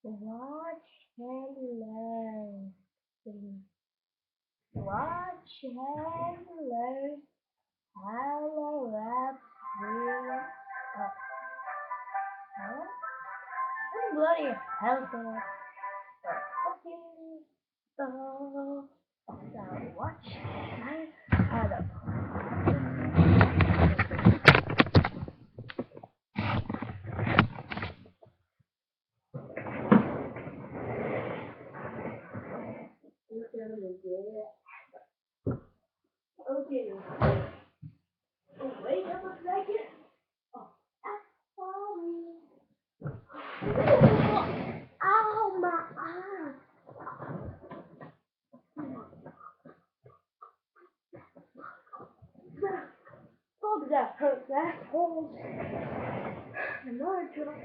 Watch and learn. Watch and learn. Hello, let's read. Hello? Bloody helper. Okay. So, now watch and hello. Okay. Oh, wait up a second. Oh, that's sorry. Ow, my arm. Oh, that hurt. That cold. Another drop.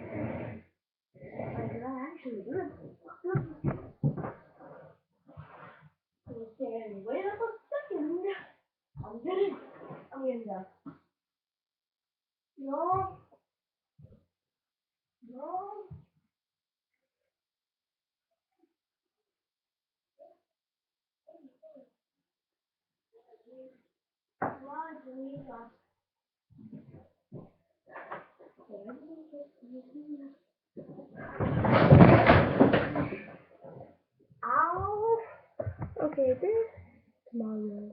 Did I actually do it? Okay, wait up a second. I'm getting done. No. No. Come on, Janita. Ow. Okay, this tomorrow.